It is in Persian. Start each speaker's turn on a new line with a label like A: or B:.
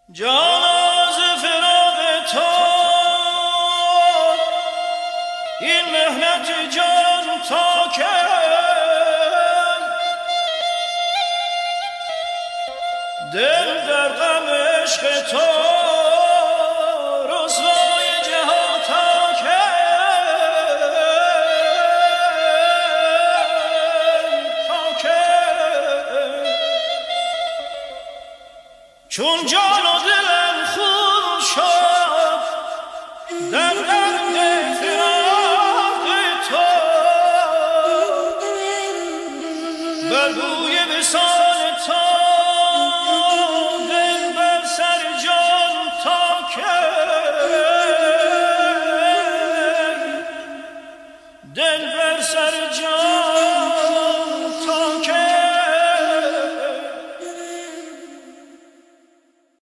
A: جان از فراق تو این مهنت جان تا که دل در غم عشق تو رسوای جهان تا که چون جان و دلم خون شد در